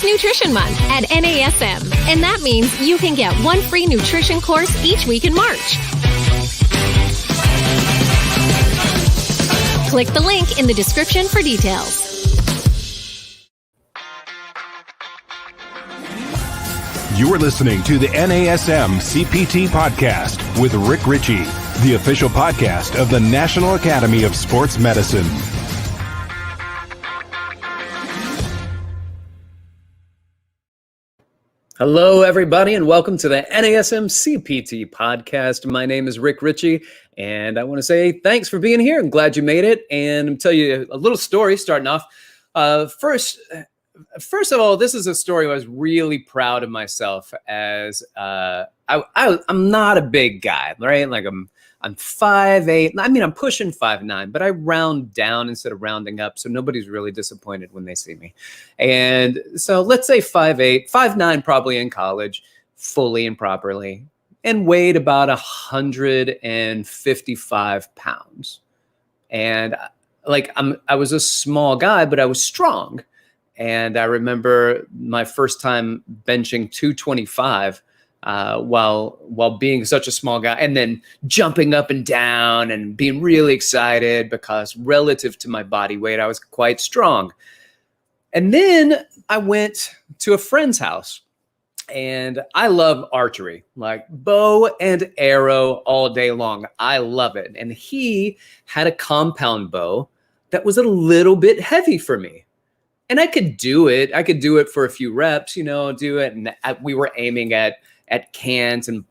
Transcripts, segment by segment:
It's Nutrition Month at NASM, and that means you can get one free nutrition course each week in March. Click the link in the description for details. You are listening to the NASM-CPT Podcast with Rick Richey, the official podcast of the National Academy of Sports Medicine. Hello, everybody, and welcome to the NASM-CPT Podcast. My name is Rick Richey, and I want to say thanks for being here. I'm glad you made it, and I'll tell you a little story starting off. First of all, this is a story where I was really proud of myself as I'm not a big guy, right? Like I'm 5'8". I mean, I'm pushing 5'9", but I round down instead of rounding up, so nobody's really disappointed when they see me. And so let's say 5'8", 5'9", probably in college, fully and properly, and weighed about 155 pounds. And I was a small guy, but I was strong. And I remember my first time benching 225 while being such a small guy, and then jumping up and down and being really excited because relative to my body weight, I was quite strong. And then I went to a friend's house, and I love archery, like bow and arrow all day long. I love it. And he had a compound bow that was a little bit heavy for me. And I could do it. I could do it for a few reps, do it. And we were aiming at cans and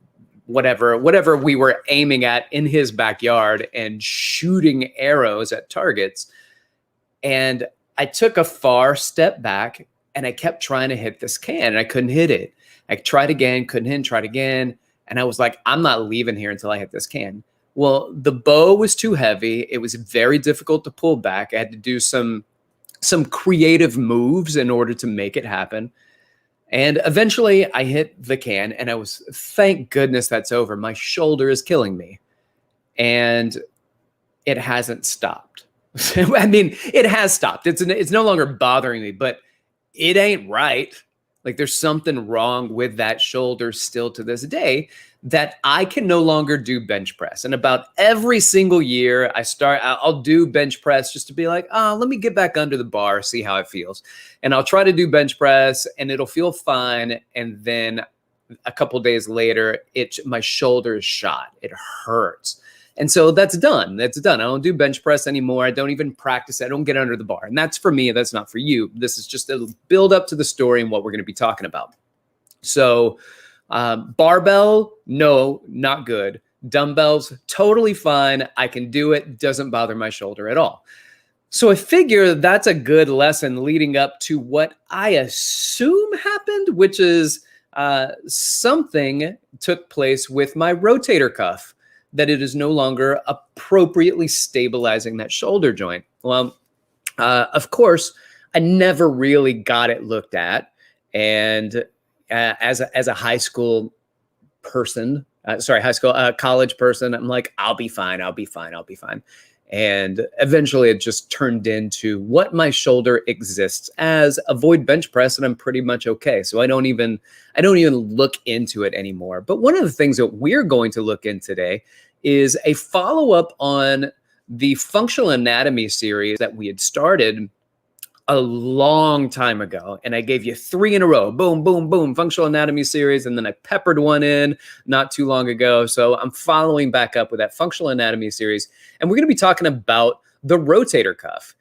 whatever we were aiming at in his backyard and shooting arrows at targets. And I took a far step back and I kept trying to hit this can and I couldn't hit it. I tried again, couldn't hit, tried again. And I was like, I'm not leaving here until I hit this can. Well, the bow was too heavy. It was very difficult to pull back. I had to do some creative moves in order to make it happen. And eventually I hit the can and thank goodness that's over. My shoulder is killing me. And it hasn't stopped. I mean, it has stopped. It's no longer bothering me, but it ain't right. Like there's something wrong with that shoulder still to this day that I can no longer do bench press. And about every single year I'll do bench press just to be like, let me get back under the bar, see how it feels. And I'll try to do bench press and it'll feel fine. And then a couple days later, my shoulder is shot. It hurts. And so that's done. That's done. I don't do bench press anymore. I don't even practice. I don't get under the bar. And that's for me. That's not for you. This is just a build up to the story and what we're going to be talking about. So barbell, no, not good. Dumbbells, totally fine. I can do it. Doesn't bother my shoulder at all. So I figure that's a good lesson leading up to what I assume happened, which is something took place with my rotator cuff, that it is no longer appropriately stabilizing that shoulder joint. Well, of course, I never really got it looked at. And as a college person, I'm like, I'll be fine. And eventually it just turned into what my shoulder exists as, avoid bench press, and I'm pretty much okay. So I don't even look into it anymore. But one of the things that we're going to look in today is a follow-up on the functional anatomy series that we had started a long time ago. And I gave you 3 in a row, boom, boom, boom, functional anatomy series. And then I peppered one in not too long ago. So I'm following back up with that functional anatomy series. And we're going to be talking about the rotator cuff.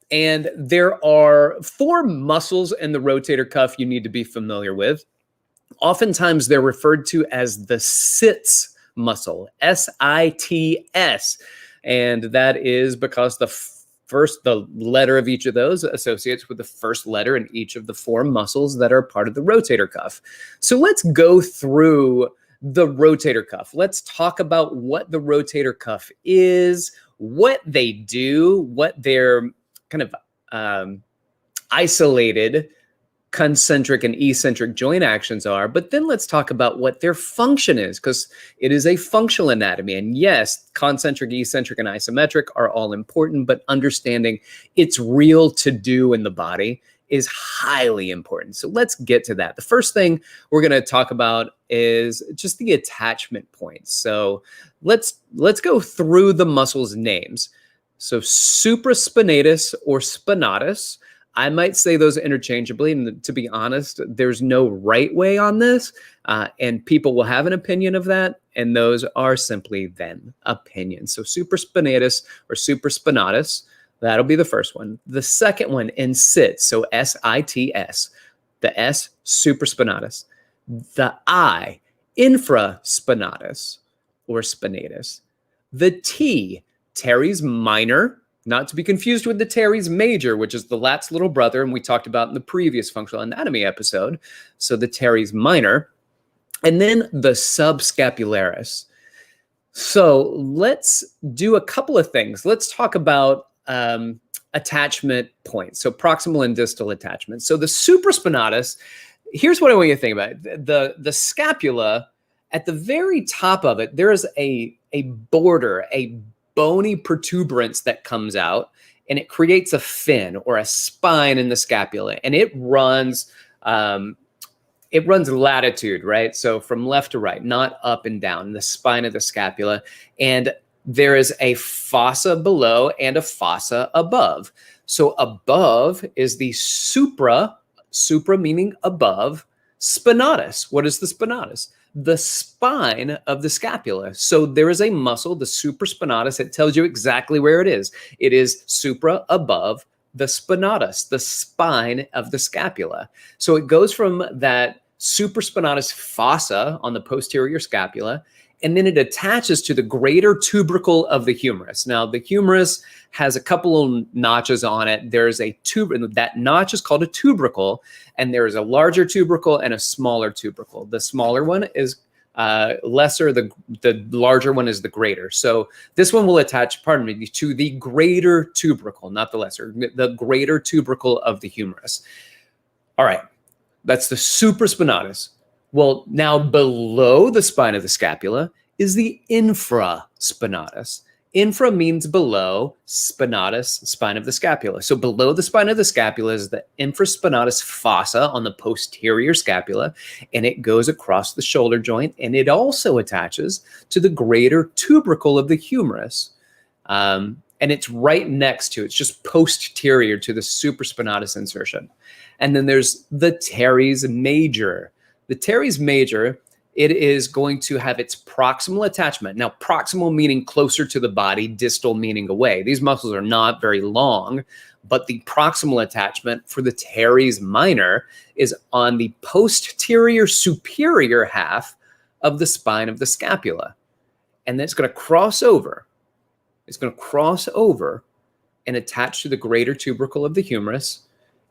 And there are 4 muscles in the rotator cuff you need to be familiar with. Oftentimes they're referred to as the sits muscle, S-I-T-S. And that is because the letter of each of those associates with the first letter in each of the 4 muscles that are part of the rotator cuff. So let's go through the rotator cuff. Let's talk about what the rotator cuff is, what they do, what their kind of isolated concentric and eccentric joint actions are, but then let's talk about what their function is, because it is a functional anatomy. And yes, concentric, eccentric, and isometric are all important, but understanding its real to do in the body is highly important. So let's get to that. The first thing we're going to talk about is just the attachment points. So let's go through the muscles' names. So supraspinatus or spinatus, I might say those interchangeably. And to be honest, there's no right way on this. And people will have an opinion of that. And those are simply then opinions. So supraspinatus or supraspinatus, that'll be the first one. The second one, insits, so S-I-T-S. The S, supraspinatus. The I, infraspinatus or spinatus. The T, teres minor, not to be confused with the teres major, which is the lat's little brother, and we talked about in the previous functional anatomy episode. So the teres minor. And then the subscapularis. So let's do a couple of things. Let's talk about attachment points. So proximal and distal attachment. So the supraspinatus, here's what I want you to think about. The scapula, at the very top of it, there is a border, a bony protuberance that comes out, and it creates a fin or a spine in the scapula, and it runs latitude, right? So from left to right, not up and down, the spine of the scapula. And there is a fossa below and a fossa above. So above is the supra meaning above, spinatus. What is the spinatus? The spine of the scapula. So there is a muscle, the supraspinatus. It tells you exactly where it is. It is supra above the spinatus, the spine of the scapula. So it goes from that supraspinatus fossa on the posterior scapula, and then it attaches to the greater tubercle of the humerus. Now, the humerus has a couple of notches on it. There's a that notch is called a tubercle, and there is a larger tubercle and a smaller tubercle. The smaller one is lesser, the larger one is the greater. So this one will attach, to the greater tubercle, not the lesser, the greater tubercle of the humerus. All right, that's the supraspinatus. Well, now below the spine of the scapula is the infraspinatus. Infra means below, spinatus, spine of the scapula. So below the spine of the scapula is the infraspinatus fossa on the posterior scapula, and it goes across the shoulder joint, and it also attaches to the greater tubercle of the humerus. And it's right next to, it's just posterior to the supraspinatus insertion. And then there's the teres major. The teres major, it is going to have its proximal attachment. Now, proximal meaning closer to the body, distal meaning away. These muscles are not very long, but the proximal attachment for the teres minor is on the posterior superior half of the spine of the scapula. And then it's going to cross over. It's going to cross over and attach to the greater tubercle of the humerus,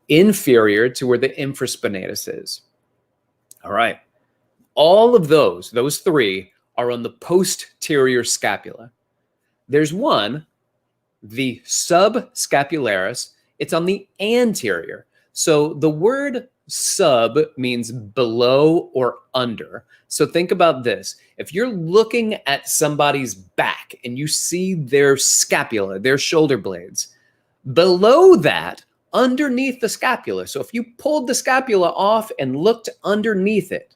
inferior to where the infraspinatus is. All right. All of those three are on the posterior scapula. There's one, the subscapularis. It's on the anterior. So the word sub means below or under. So think about this. If you're looking at somebody's back and you see their scapula, their shoulder blades, below that, underneath the scapula. So if you pulled the scapula off and looked underneath it,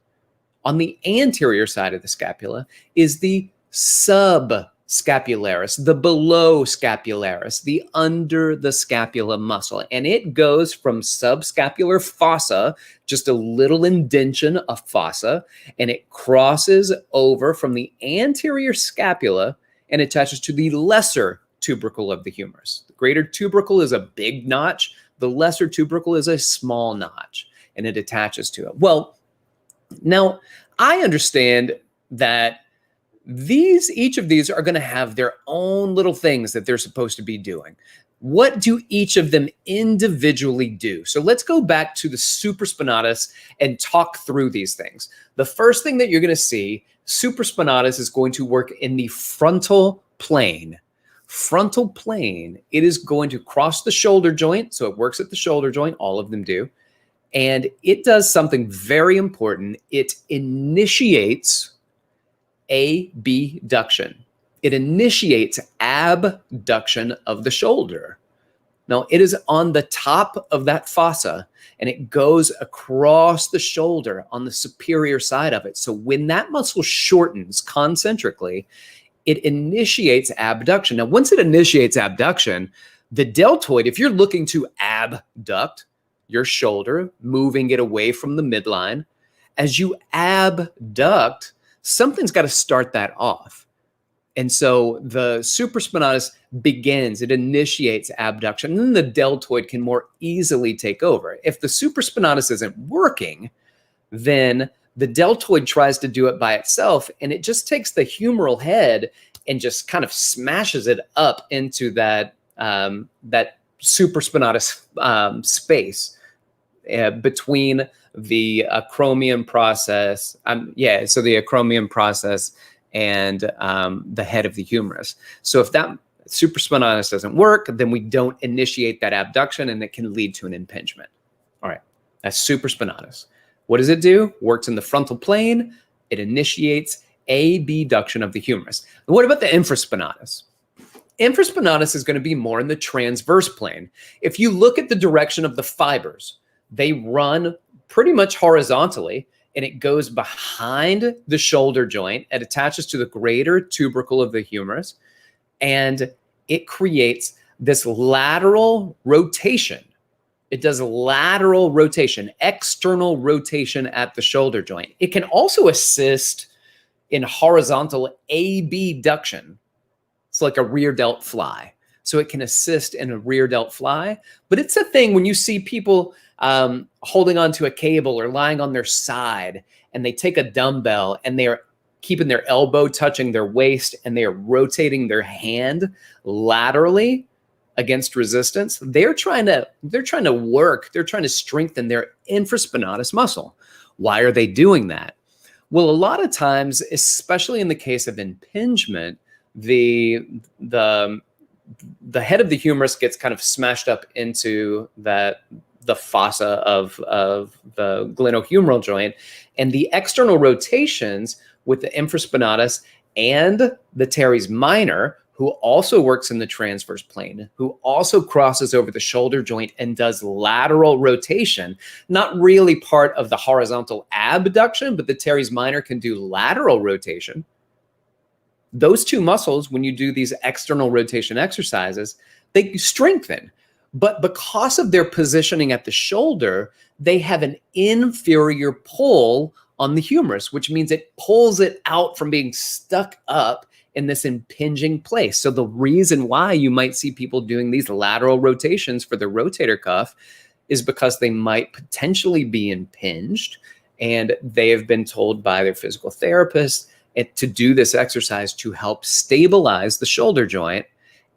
on the anterior side of the scapula is the subscapularis, the below scapularis, the under the scapula muscle. And it goes from subscapular fossa, just a little indention of fossa, and it crosses over from the anterior scapula and attaches to the lesser tubercle of the humerus. The greater tubercle is a big notch. The lesser tubercle is a small notch, and it attaches to it. Well, now I understand that each of these are going to have their own little things that they're supposed to be doing. What do each of them individually do? So let's go back to the supraspinatus and talk through these things. The first thing that you're going to see, supraspinatus is going to work in the frontal plane. Frontal plane, it is going to cross the shoulder joint. So it works at the shoulder joint. All of them do. And it does something very important. It initiates abduction. It initiates abduction of the shoulder. No, it is on the top of that fossa, and it goes across the shoulder on the superior side of it. So when that muscle shortens concentrically, it initiates abduction. Now, once it initiates abduction, the deltoid, if you're looking to abduct your shoulder, moving it away from the midline, as you abduct, something's got to start that off. And so the supraspinatus begins, it initiates abduction, and then the deltoid can more easily take over. If the supraspinatus isn't working, then the deltoid tries to do it by itself, and it just takes the humeral head and just kind of smashes it up into that supraspinatus space between the acromion process. So the acromion process and the head of the humerus. So if that supraspinatus doesn't work, then we don't initiate that abduction, and it can lead to an impingement. All right, that's supraspinatus. What does it do? Works in the frontal plane. It initiates abduction of the humerus. What about the infraspinatus? Infraspinatus is going to be more in the transverse plane. If you look at the direction of the fibers, they run pretty much horizontally, and it goes behind the shoulder joint. It attaches to the greater tubercle of the humerus, and it creates this lateral rotation. It does lateral rotation, external rotation at the shoulder joint. It can also assist in horizontal abduction. It's like a rear delt fly. So it can assist in a rear delt fly, but it's a thing when you see people holding onto a cable or lying on their side, and they take a dumbbell and they are keeping their elbow touching their waist, and they are rotating their hand laterally against resistance. They're trying to strengthen their infraspinatus muscle. Why are they doing that? Well, a lot of times, especially in the case of impingement, the head of the humerus gets kind of smashed up into the fossa of the glenohumeral joint, and the external rotations with the infraspinatus and the teres minor, who also works in the transverse plane, who also crosses over the shoulder joint and does lateral rotation, not really part of the horizontal abduction, but the teres minor can do lateral rotation. Those two muscles, when you do these external rotation exercises, they strengthen. But because of their positioning at the shoulder, they have an inferior pull on the humerus, which means it pulls it out from being stuck up in this impinging place. So the reason why you might see people doing these lateral rotations for the rotator cuff is because they might potentially be impinged, and they have been told by their physical therapist to do this exercise to help stabilize the shoulder joint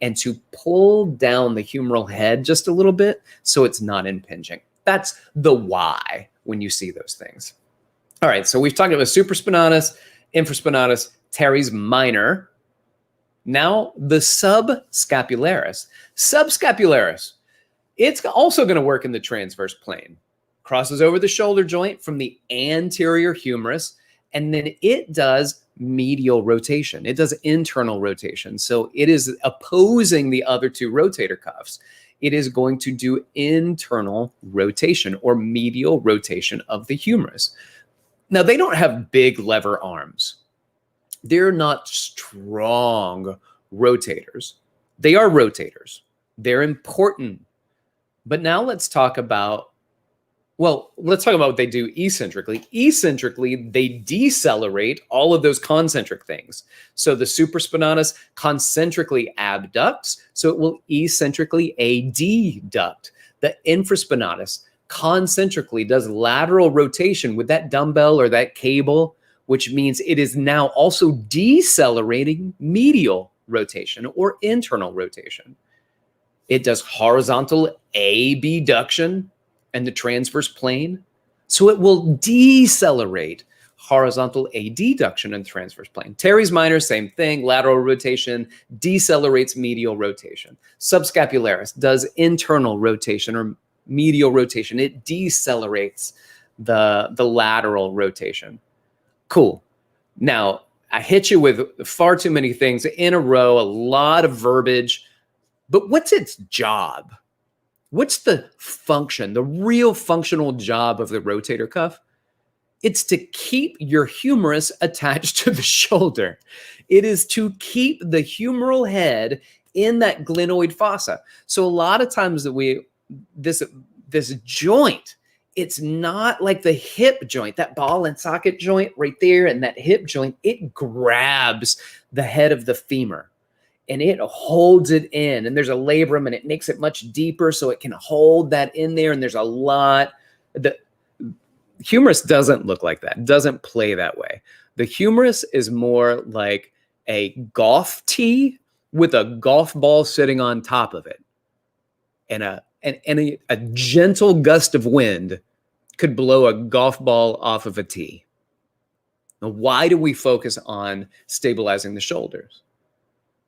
and to pull down the humeral head just a little bit so it's not impinging. That's the why when you see those things. All right, so we've talked about supraspinatus, infraspinatus, teres minor. Now the subscapularis. Subscapularis, it's also going to work in the transverse plane. Crosses over the shoulder joint from the anterior humerus, and then it does medial rotation. It does internal rotation. So it is opposing the other two rotator cuffs. It is going to do internal rotation or medial rotation of the humerus. Now, they don't have big lever arms. They're not strong rotators. They are rotators. They're important. But now let's talk about what they do eccentrically. Eccentrically, they decelerate all of those concentric things. So the supraspinatus concentrically abducts, so it will eccentrically adduct. The infraspinatus concentrically does lateral rotation with that dumbbell or that cable, which means it is now also decelerating medial rotation or internal rotation. It does horizontal abduction and the transverse plane. So it will decelerate horizontal adduction in the transverse plane. Teres minor, same thing, lateral rotation, decelerates medial rotation. Subscapularis does internal rotation or medial rotation. It decelerates the lateral rotation. Cool. Now, I hit you with far too many things in a row, a lot of verbiage, but what's its job? What's the function, the real functional job of the rotator cuff? It's to keep your humerus attached to the shoulder. It is to keep the humeral head in that glenoid fossa. So a lot of times that this joint, it's not like the hip joint, that ball and socket joint right there, and that hip joint, it grabs the head of the femur and it holds it in. And there's a labrum and it makes it much deeper so it can hold that in there. And there's a lot. The humerus doesn't look like that, doesn't play that way. The humerus is more like a golf tee with a golf ball sitting on top of it. And a gentle gust of wind could blow a golf ball off of a tee. Now, why do we focus on stabilizing the shoulders?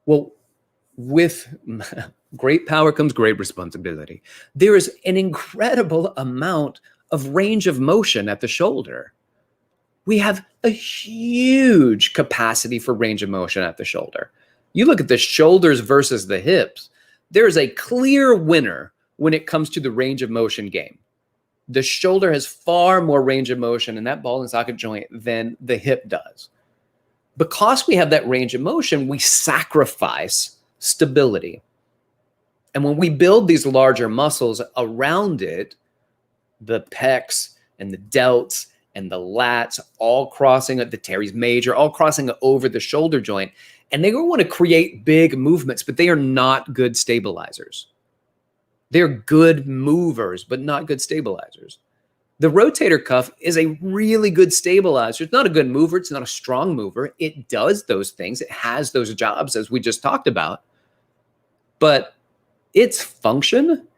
Well, with great power comes great responsibility. There is an incredible amount of range of motion at the shoulder. We have a huge capacity for range of motion at the shoulder. You look at the shoulders versus the hips, there is a clear winner when it comes to the range of motion game. The shoulder has far more range of motion in that ball and socket joint than the hip does. Because we have that range of motion, we sacrifice stability. And when we build these larger muscles around it, the pecs and the delts and the lats all crossing the teres major, all crossing over the shoulder joint, and they want to create big movements, but they are not good stabilizers. They're good movers, but not good stabilizers. The rotator cuff is a really good stabilizer. It's not a good mover. It's not a strong mover. It does those things. It has those jobs, as we just talked about. But its function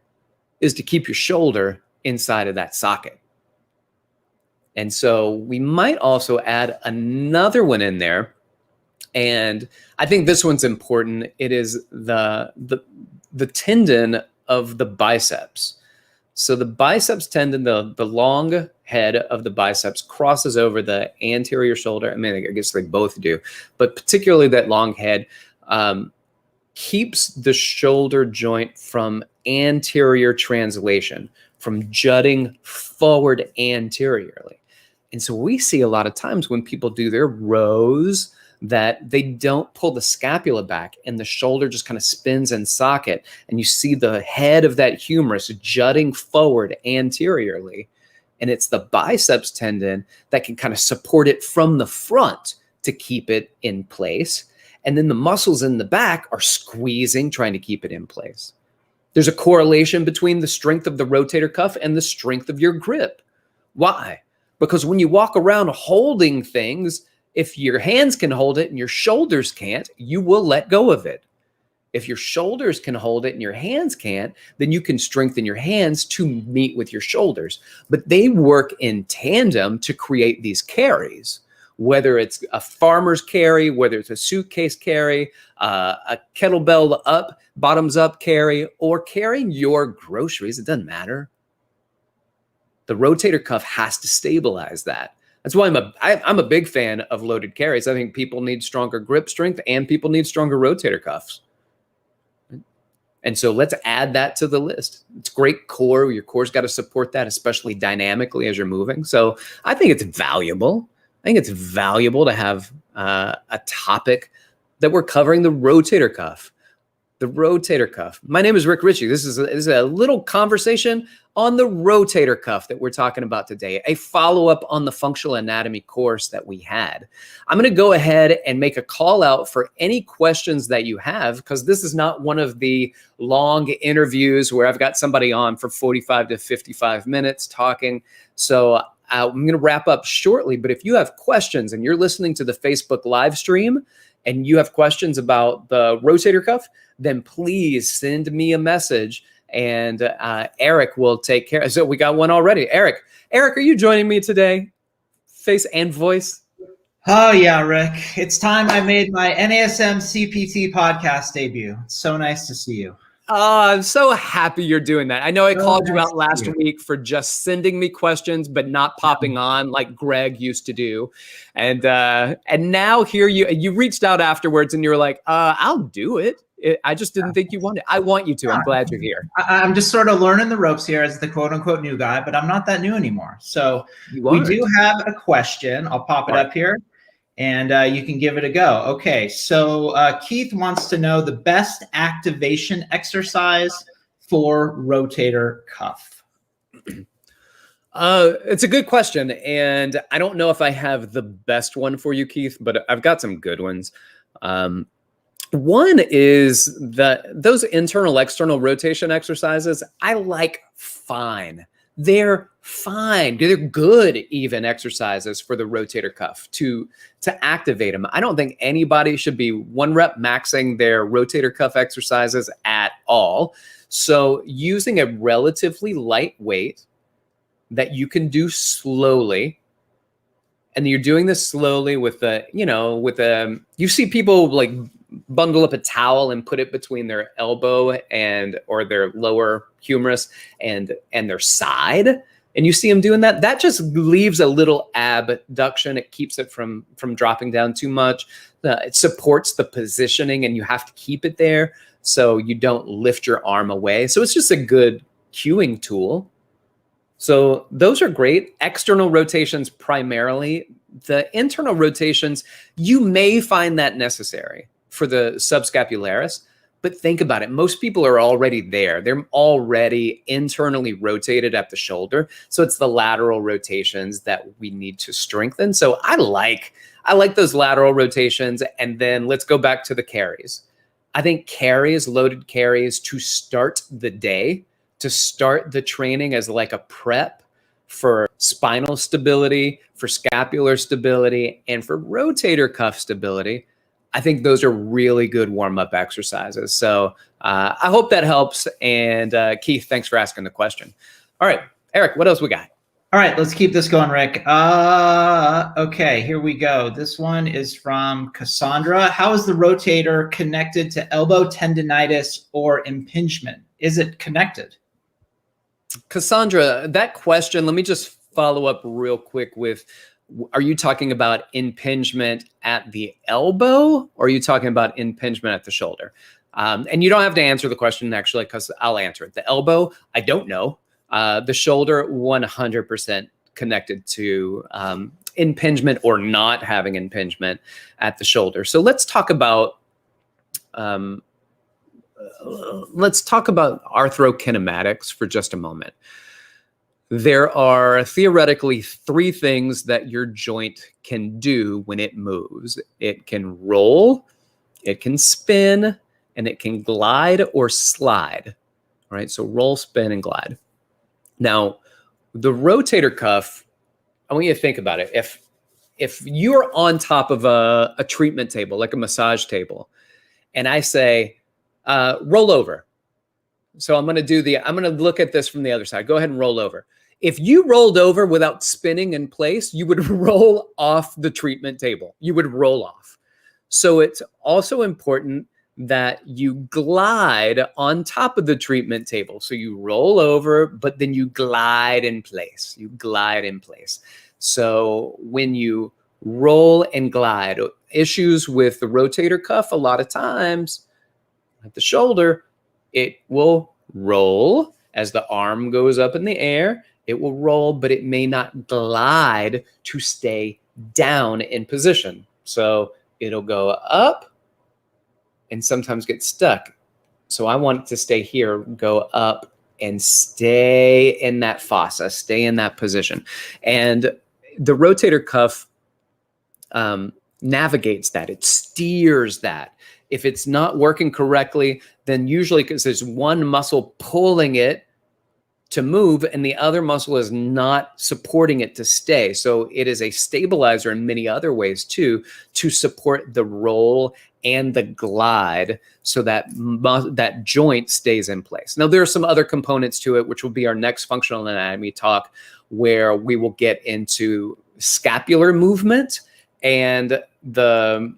is to keep your shoulder inside of that socket. And so we might also add another one in there. And I think this one's important. It is the tendon of the biceps. So the biceps tendon, the long head of the biceps crosses over the anterior shoulder. I mean, I guess they both do, but particularly that long head keeps the shoulder joint from anterior translation, from jutting forward anteriorly. And so we see a lot of times when people do their rows that they don't pull the scapula back and the shoulder just kind of spins in socket, and you see the head of that humerus jutting forward anteriorly. And it's the biceps tendon that can kind of support it from the front to keep it in place. And then the muscles in the back are squeezing, trying to keep it in place. There's a correlation between the strength of the rotator cuff and the strength of your grip. Why? Because when you walk around holding things, if your hands can hold it and your shoulders can't, you will let go of it. If your shoulders can hold it and your hands can't, then you can strengthen your hands to meet with your shoulders. But they work in tandem to create these carries, whether it's a farmer's carry, whether it's a suitcase carry, a kettlebell up, bottoms up carry, or carrying your groceries. It doesn't matter. The rotator cuff has to stabilize that. That's why I'm a big fan of loaded carries. I think people need stronger grip strength and people need stronger rotator cuffs. And so let's add that to the list. It's great core. Your core's got to support that, especially dynamically as you're moving. So I think it's valuable. I think it's valuable to have a topic that we're covering the rotator cuff. The rotator cuff. My name is Rick Richey. This is a little conversation on the rotator cuff that we're talking about today, a follow-up on the functional anatomy course that we had. I'm going to go ahead and make a call out for any questions that you have, because this is not one of the long interviews where I've got somebody on for 45 to 55 minutes talking. So I'm going to wrap up shortly, but if you have questions and you're listening to the Facebook live stream and you have questions about the rotator cuff, then please send me a message and Eric will take care. So we got one already. Eric, are you joining me today? Face and voice? Oh yeah, Rick. It's time I made my NASM-CPT podcast debut. It's so nice to see you. I'm so happy you're doing that. I know I called you out last week for just sending me questions, but not popping on like Greg used to do. And now here you reached out afterwards and you were like, I'll do it. I just didn't think you wanted. I want you to. I'm glad you're here. I'm just sort of learning the ropes here as the quote unquote new guy, but I'm not that new anymore. So we do have a question. I'll pop it up here and you can give it a go. Okay. So Keith wants to know the best activation exercise for rotator cuff. It's a good question. And I don't know if I have the best one for you, Keith, but I've got some good ones. One is that those internal external rotation exercises, I like fine. They're fine. They're good even exercises for the rotator cuff to activate them. I don't think anybody should be 1 rep maxing their rotator cuff exercises at all. So using a relatively light weight that you can do slowly, and you're doing this slowly with you see people like bundle up a towel and put it between their elbow or their lower humerus and their side. And you see them doing that. That just leaves a little abduction. It keeps it from dropping down too much. It supports the positioning and you have to keep it there so you don't lift your arm away. So it's just a good cueing tool. So those are great. External rotations primarily. The internal rotations, you may find that necessary for the subscapularis, but think about it. Most people are already there. They're already internally rotated at the shoulder. So it's the lateral rotations that we need to strengthen. So I like those lateral rotations. And then let's go back to the carries. I think carries, loaded carries to start the day, to start the training as like a prep for spinal stability, for scapular stability, and for rotator cuff stability. I think those are really good warm-up exercises. So I hope that helps. And Keith, thanks for asking the question. All right, Eric, what else we got? All right, let's keep this going, Rick. Okay, here we go. This one is from Cassandra. How is the rotator connected to elbow tendonitis or impingement? Is it connected? Cassandra, that question, let me just follow up real quick with, are you talking about impingement at the elbow or are you talking about impingement at the shoulder? And you don't have to answer the question actually, because I'll answer it. The elbow, I don't know. The shoulder, 100% connected to impingement or not having impingement at the shoulder. So let's talk about arthrokinematics for just a moment. There are theoretically 3 things that your joint can do when it moves. It can roll, it can spin, and it can glide or slide. All right, so roll, spin, and glide. Now, the rotator cuff, I want you to think about it. If you're on top of a treatment table, like a massage table, and I say, roll over. So I'm going to look at this from the other side. Go ahead and roll over. If you rolled over without spinning in place, you would roll off the treatment table. You would roll off. So it's also important that you glide on top of the treatment table. So you roll over, but then you glide in place. You glide in place. So when you roll and glide, issues with the rotator cuff, a lot of times at the shoulder, it will roll as the arm goes up in the air. It will roll, but it may not glide to stay down in position. So it'll go up and sometimes get stuck. So I want it to stay here, go up and stay in that fossa, stay in that position. And the rotator cuff navigates that. It steers that. If it's not working correctly, then usually because there's one muscle pulling it to move and the other muscle is not supporting it to stay. So it is a stabilizer in many other ways too, to support the roll and the glide so that that joint stays in place. Now, there are some other components to it, which will be our next functional anatomy talk, where we will get into scapular movement and the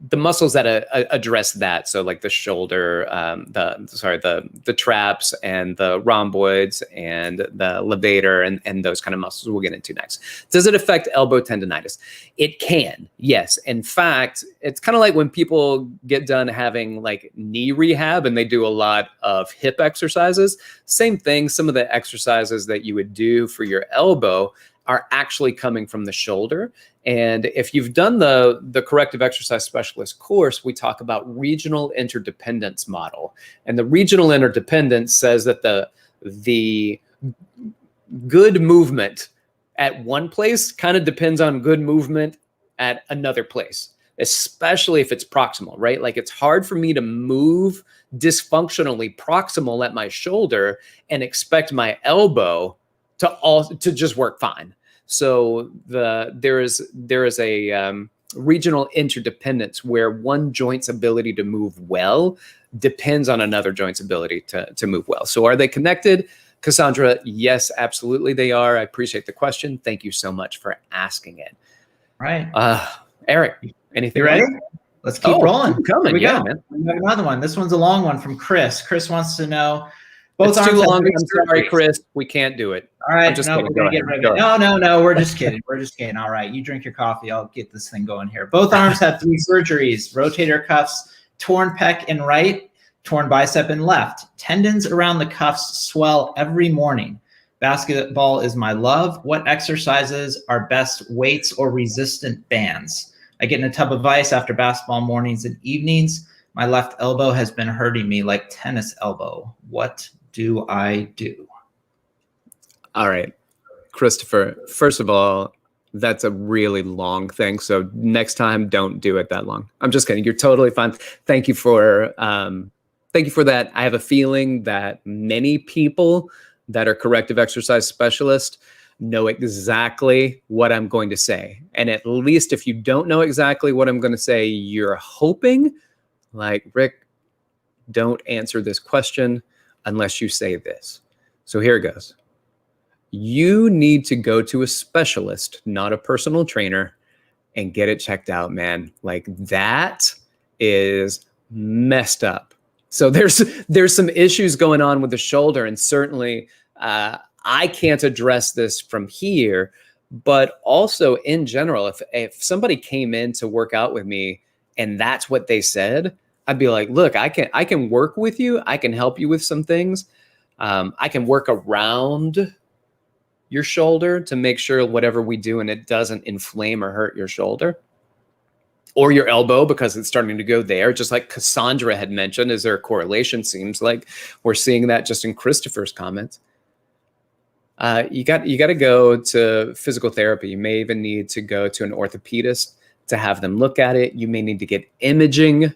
the muscles that address that, so like the shoulder, the traps and the rhomboids and the levator and those kind of muscles we'll get into next. Does it affect elbow tendonitis? It can, yes. In fact, it's kind of like when people get done having like knee rehab and they do a lot of hip exercises. Same thing, some of the exercises that you would do for your elbow are actually coming from the shoulder. And if you've done the corrective exercise specialist course, we talk about regional interdependence model. And the regional interdependence says that the good movement at one place kind of depends on good movement at another place, especially if it's proximal, right? Like it's hard for me to move dysfunctionally proximal at my shoulder and expect my elbow to just work fine. So there is a regional interdependence where one joint's ability to move well depends on another joint's ability to move well. So are they connected? Cassandra, yes, absolutely they are. I appreciate the question. Thank you so much for asking it. Right. Eric, anything? You ready? Let's keep rolling. Keep coming. Yeah, man. We have another one. This one's a long one from Chris. Chris wants to know. It's too long. I'm sorry, Chris. We can't do it. All right. We're gonna get rid of it. No. We're just kidding. We're just kidding. All right. You drink your coffee. I'll get this thing going here. Both arms have 3 surgeries: rotator cuffs, torn pec in right, torn bicep in left. Tendons around the cuffs swell every morning. Basketball is my love. What exercises are best weights or resistant bands? I get in a tub of ice after basketball mornings and evenings. My left elbow has been hurting me like tennis elbow. What do I do? All right, Christopher, first of all, that's a really long thing. So next time, don't do it that long. I'm just kidding. You're totally fine. Thank you for that. I have a feeling that many people that are corrective exercise specialists know exactly what I'm going to say. And at least if you don't know exactly what I'm going to say, you're hoping like, Rick, don't answer this question unless you say this. So here it goes. You need to go to a specialist, not a personal trainer, and get it checked out, man. Like that is messed up. So there's some issues going on with the shoulder, and certainly I can't address this from here, but also in general, if somebody came in to work out with me and that's what they said, I'd be like, look, I can work with you. I can help you with some things. I can work around your shoulder to make sure whatever we do and it doesn't inflame or hurt your shoulder or your elbow because it's starting to go there. Just like Cassandra had mentioned, is there a correlation? Seems like we're seeing that just in Christopher's comments. You got to go to physical therapy. You may even need to go to an orthopedist to have them look at it. You may need to get imaging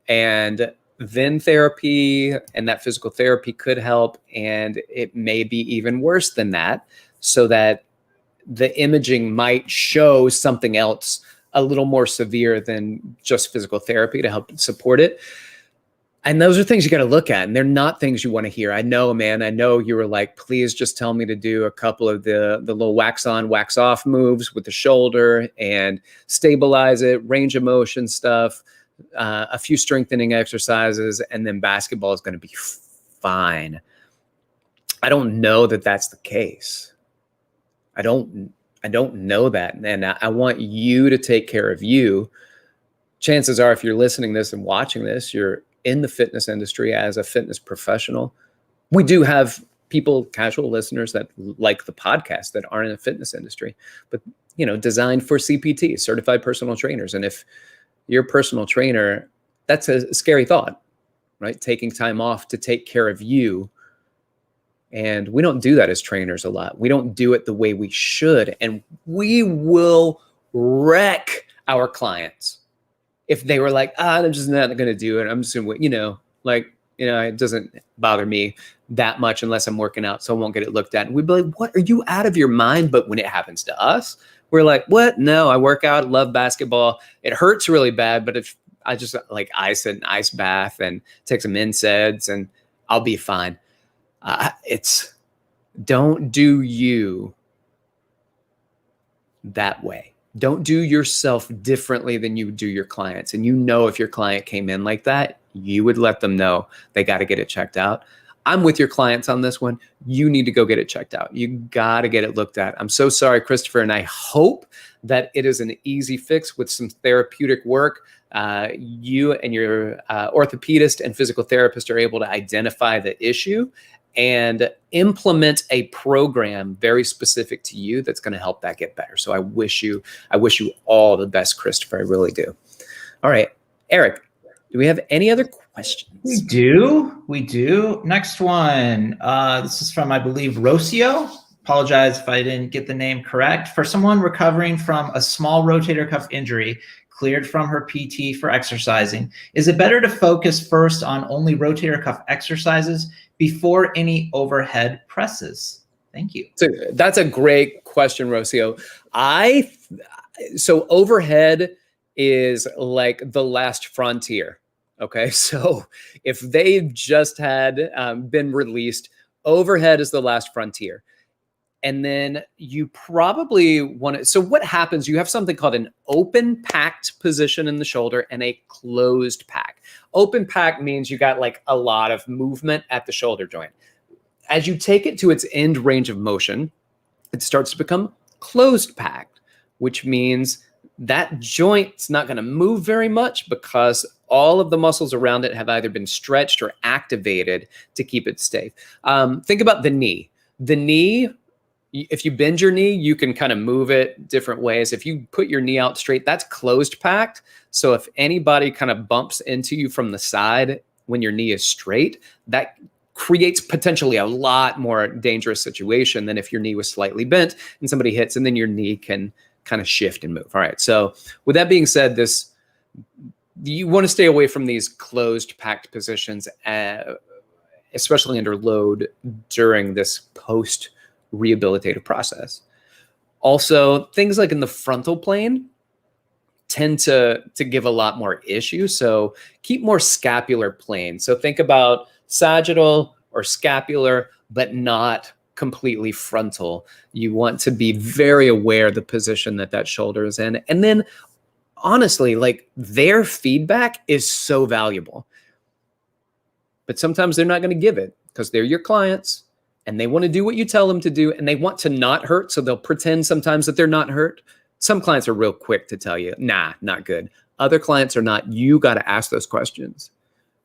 and then therapy, and that physical therapy could help. And it may be even worse than that, so that the imaging might show something else a little more severe than just physical therapy to help support it. And those are things you got to look at, and they're not things you want to hear. I know, man. I know you were like, please just tell me to do a couple of the little wax on, wax off moves with the shoulder and stabilize it, range of motion stuff, a few strengthening exercises, and then basketball is going to be fine. I don't know that that's the case. I don't know that. And I want you to take care of you. Chances are, if you're listening to this and watching this, you're in the fitness industry as a fitness professional. We do have people, casual listeners that like the podcast that aren't in the fitness industry, but designed for CPTs, certified personal trainers. And if you're a personal trainer, that's a scary thought, right? Taking time off to take care of you. And we don't do that as trainers a lot. We don't do it the way we should. And we will wreck our clients if they were like, I'm just not going to do it. I'm just going to, it doesn't bother me that much unless I'm working out, so I won't get it looked at. And we'd be like, what, are you out of your mind? But when it happens to us, we're like, what? No, I work out, love basketball. It hurts really bad, but if I just like ice an ice bath and take some NSAIDs and I'll be fine. Don't do you that way. Don't do yourself differently than you do your clients. And if your client came in like that, you would let them know they got to get it checked out. I'm with your clients on this one. You need to go get it checked out. You got to get it looked at. I'm so sorry, Christopher, and I hope that it is an easy fix with some therapeutic work. You and your orthopedist and physical therapist are able to identify the issue and implement a program very specific to you that's going to help that get better. So I wish you all the best, Christopher. I really do. All right, Eric, do we have any other questions? We do. Next one. This is from, I believe, Rocio. Apologize if I didn't get the name correct. For someone recovering from a small rotator cuff injury, cleared from her PT for exercising, is it better to focus first on only rotator cuff exercises before any overhead presses? Thank you. So that's a great question, Rocio. So overhead is like the last frontier. Okay, so if they've just had been released, overhead is the last frontier. And then you probably want to, so what happens, you have something called an open packed position in the shoulder and a closed pack. Open pack means you got like a lot of movement at the shoulder joint. As you take it to its end range of motion, it starts to become closed packed, which means that joint's not going to move very much because all of the muscles around it have either been stretched or activated to keep it safe. Think about the knee. The knee, if you bend your knee, you can kind of move it different ways. If you put your knee out straight, that's closed packed. So if anybody kind of bumps into you from the side when your knee is straight, that creates potentially a lot more dangerous situation than if your knee was slightly bent and somebody hits and then your knee can kind of shift and move. All right. So with that being said, you want to stay away from these closed packed positions, especially under load during this post rehabilitative process. Also, things like in the frontal plane tend to give a lot more issue. So keep more scapular plane. So think about sagittal or scapular, but not completely frontal. You want to be very aware of the position that shoulder is in. And then honestly, like their feedback is so valuable, but sometimes they're not going to give it because they're your clients and they want to do what you tell them to do and they want to not hurt. So they'll pretend sometimes that they're not hurt. Some clients are real quick to tell you, nah, not good. Other clients are not. You got to ask those questions.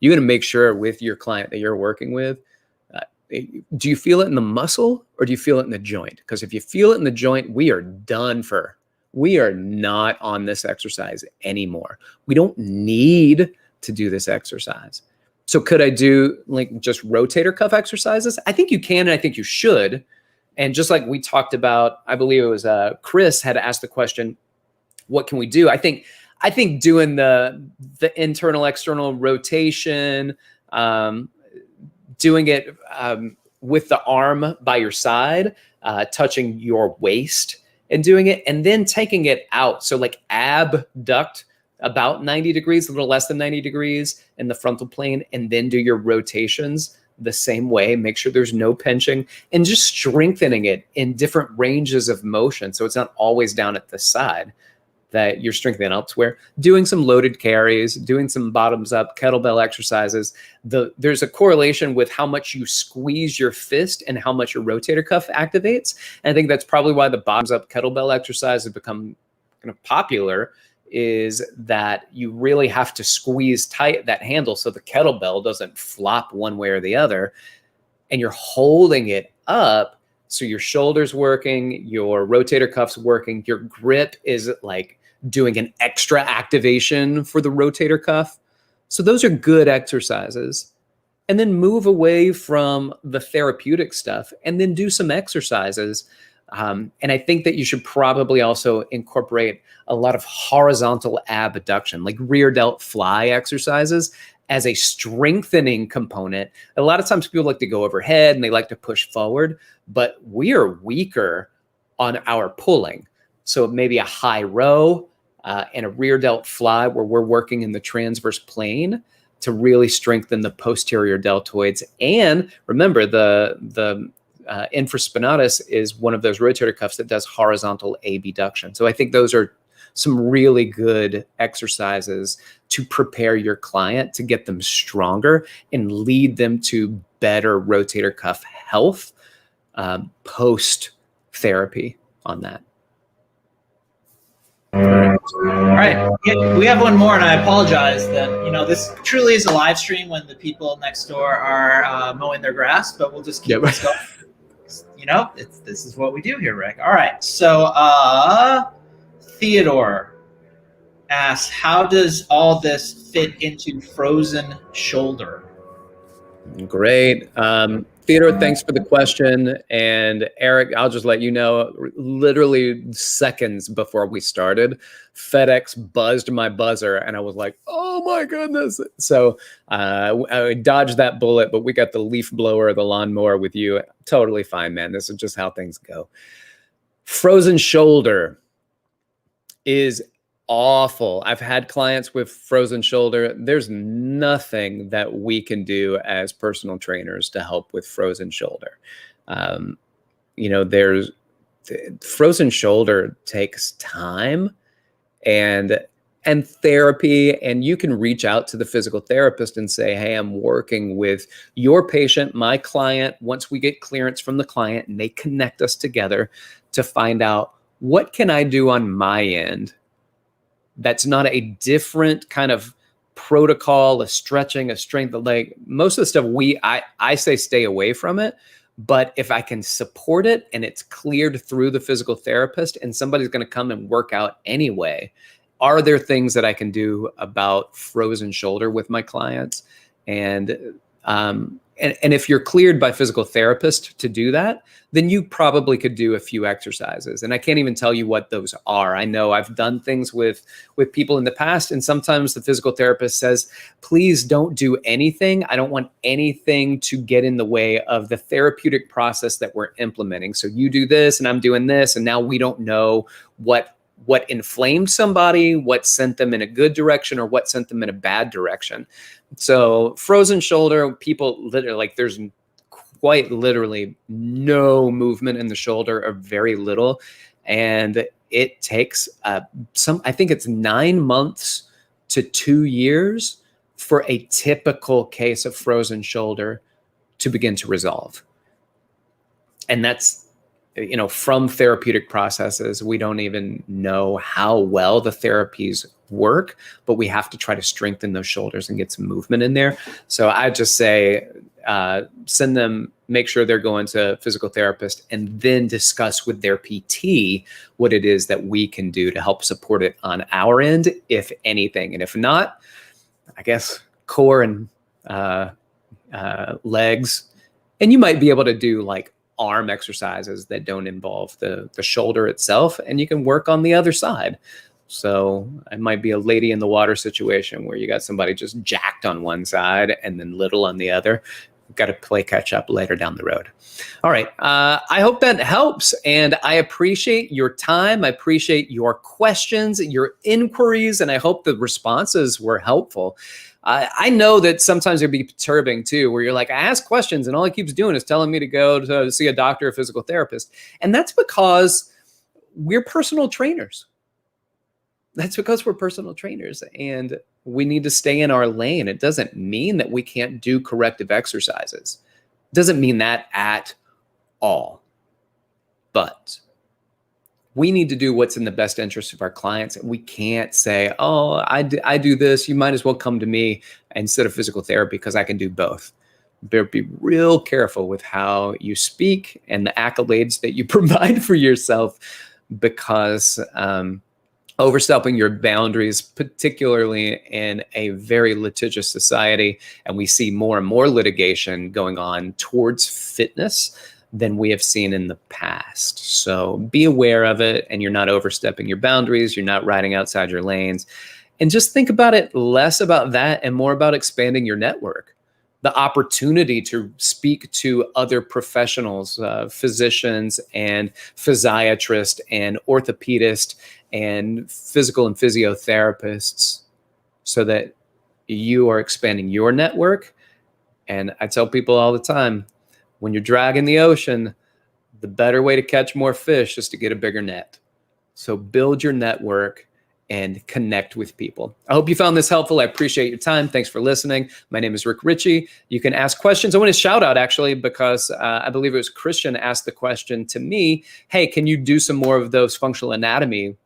You got to make sure with your client that you're working with, do you feel it in the muscle or do you feel it in the joint? Because if you feel it in the joint, we are done for. We are not on this exercise anymore. We don't need to do this exercise. So could I do like just rotator cuff exercises? I think you can, and I think you should. And just like we talked about, I believe it was Chris had asked the question, what can we do? I think doing the internal external rotation, doing it with the arm by your side, touching your waist and doing it, and then taking it out. So like abduct about 90 degrees, a little less than 90 degrees in the frontal plane, and then do your rotations the same way. Make sure there's no pinching and just strengthening it in different ranges of motion. So it's not always down at the side that you're strengthening elsewhere. Doing some loaded carries, doing some bottoms up kettlebell exercises. There's a correlation with how much you squeeze your fist and how much your rotator cuff activates. And I think that's probably why the bottoms up kettlebell exercise has become kind of popular, is that you really have to squeeze tight that handle so the kettlebell doesn't flop one way or the other. And you're holding it up so your shoulder's working, your rotator cuff's working, your grip is like doing an extra activation for the rotator cuff. So those are good exercises. And then move away from the therapeutic stuff and then do some exercises. And I think that you should probably also incorporate a lot of horizontal abduction, like rear delt fly exercises, as a strengthening component. A lot of times people like to go overhead and they like to push forward, but we are weaker on our pulling. So maybe a high row and a rear delt fly where we're working in the transverse plane to really strengthen the posterior deltoids. And remember, the infraspinatus is one of those rotator cuffs that does horizontal abduction. So I think those are some really good exercises to prepare your client to get them stronger and lead them to better rotator cuff health post therapy on that. All right. We have one more, and I apologize that, this truly is a live stream when the people next door are mowing their grass, but we'll just keep this going. This is what we do here, Rick. All right. So Theodore asks, how does all this fit into frozen shoulder? Great. Theodore, thanks for the question. And Eric, I'll just let you know, literally seconds before we started, FedEx buzzed my buzzer and I was like, oh my goodness. So I dodged that bullet, but we got the leaf blower, the lawnmower with you. Totally fine, man. This is just how things go. Frozen shoulder is awful. I've had clients with frozen shoulder. There's nothing that we can do as personal trainers to help with frozen shoulder. There's frozen shoulder takes time and therapy, and you can reach out to the physical therapist and say, hey, I'm working with your patient, my client. Once we get clearance from the client and they connect us together to find out what can I do on my end that's not a different kind of protocol, a stretching, a strength, like most of the stuff I say stay away from it. But if I can support it and it's cleared through the physical therapist and somebody's going to come and work out anyway, are there things that I can do about frozen shoulder with my clients? And if you're cleared by physical therapist to do that, then you probably could do a few exercises. And I can't even tell you what those are. I know I've done things with people in the past, and sometimes the physical therapist says, please don't do anything. I don't want anything to get in the way of the therapeutic process that we're implementing. So you do this and I'm doing this, and now we don't know what inflamed somebody, what sent them in a good direction or what sent them in a bad direction. So frozen shoulder, people literally, there's quite literally no movement in the shoulder or very little. And it takes I think it's 9 months to 2 years for a typical case of frozen shoulder to begin to resolve. And that's, from therapeutic processes, we don't even know how well the therapies work, but we have to try to strengthen those shoulders and get some movement in there. So I just say, send them, make sure they're going to a physical therapist, and then discuss with their PT what it is that we can do to help support it on our end, if anything. And if not, I guess core and legs, and you might be able to do like arm exercises that don't involve the shoulder itself, and you can work on the other side. So it might be a lady in the water situation where you got somebody just jacked on one side and then little on the other. You've got to play catch up later down the road. All right. I hope that helps. And I appreciate your time. I appreciate your questions, your inquiries, and I hope the responses were helpful. I know that sometimes it'd be perturbing too, where you're like, I ask questions and all he keeps doing is telling me to go to see a doctor or physical therapist. And that's because we're personal trainers. That's because we're personal trainers and we need to stay in our lane. It doesn't mean that we can't do corrective exercises. It doesn't mean that at all. But we need to do what's in the best interest of our clients. And we can't say, oh, I do this. You might as well come to me instead of physical therapy because I can do both. Better be real careful with how you speak and the accolades that you provide for yourself, because overstepping your boundaries, particularly in a very litigious society, and we see more and more litigation going on towards fitness than we have seen in the past. So be aware of it, and you're not overstepping your boundaries. You're not riding outside your lanes. And just think about it less about that and more about expanding your network. The opportunity to speak to other professionals, physicians and physiatrists and orthopedists and physical and physiotherapists, so that you are expanding your network. And I tell people all the time, when you're dragging the ocean, the better way to catch more fish is to get a bigger net. So build your network and connect with people. I hope you found this helpful. I appreciate your time. Thanks for listening. My name is Rick Richey. You can ask questions. I want to shout out actually, because I believe it was Christian asked the question to me, hey, can you do some more of those functional anatomy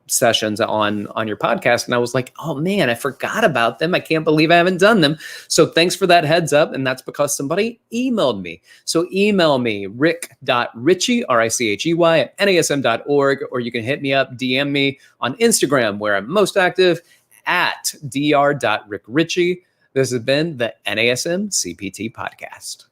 sessions on your podcast? And I was like, oh man, I forgot about them. I can't believe I haven't done them. So thanks for that heads up. And that's because somebody emailed me. So email me, rick.richey, R-I-C-H-E-Y at NASM.org, or you can hit me up, DM me on Instagram, where I'm most active, at dr.rickrichey. This has been the NASM-CPT Podcast.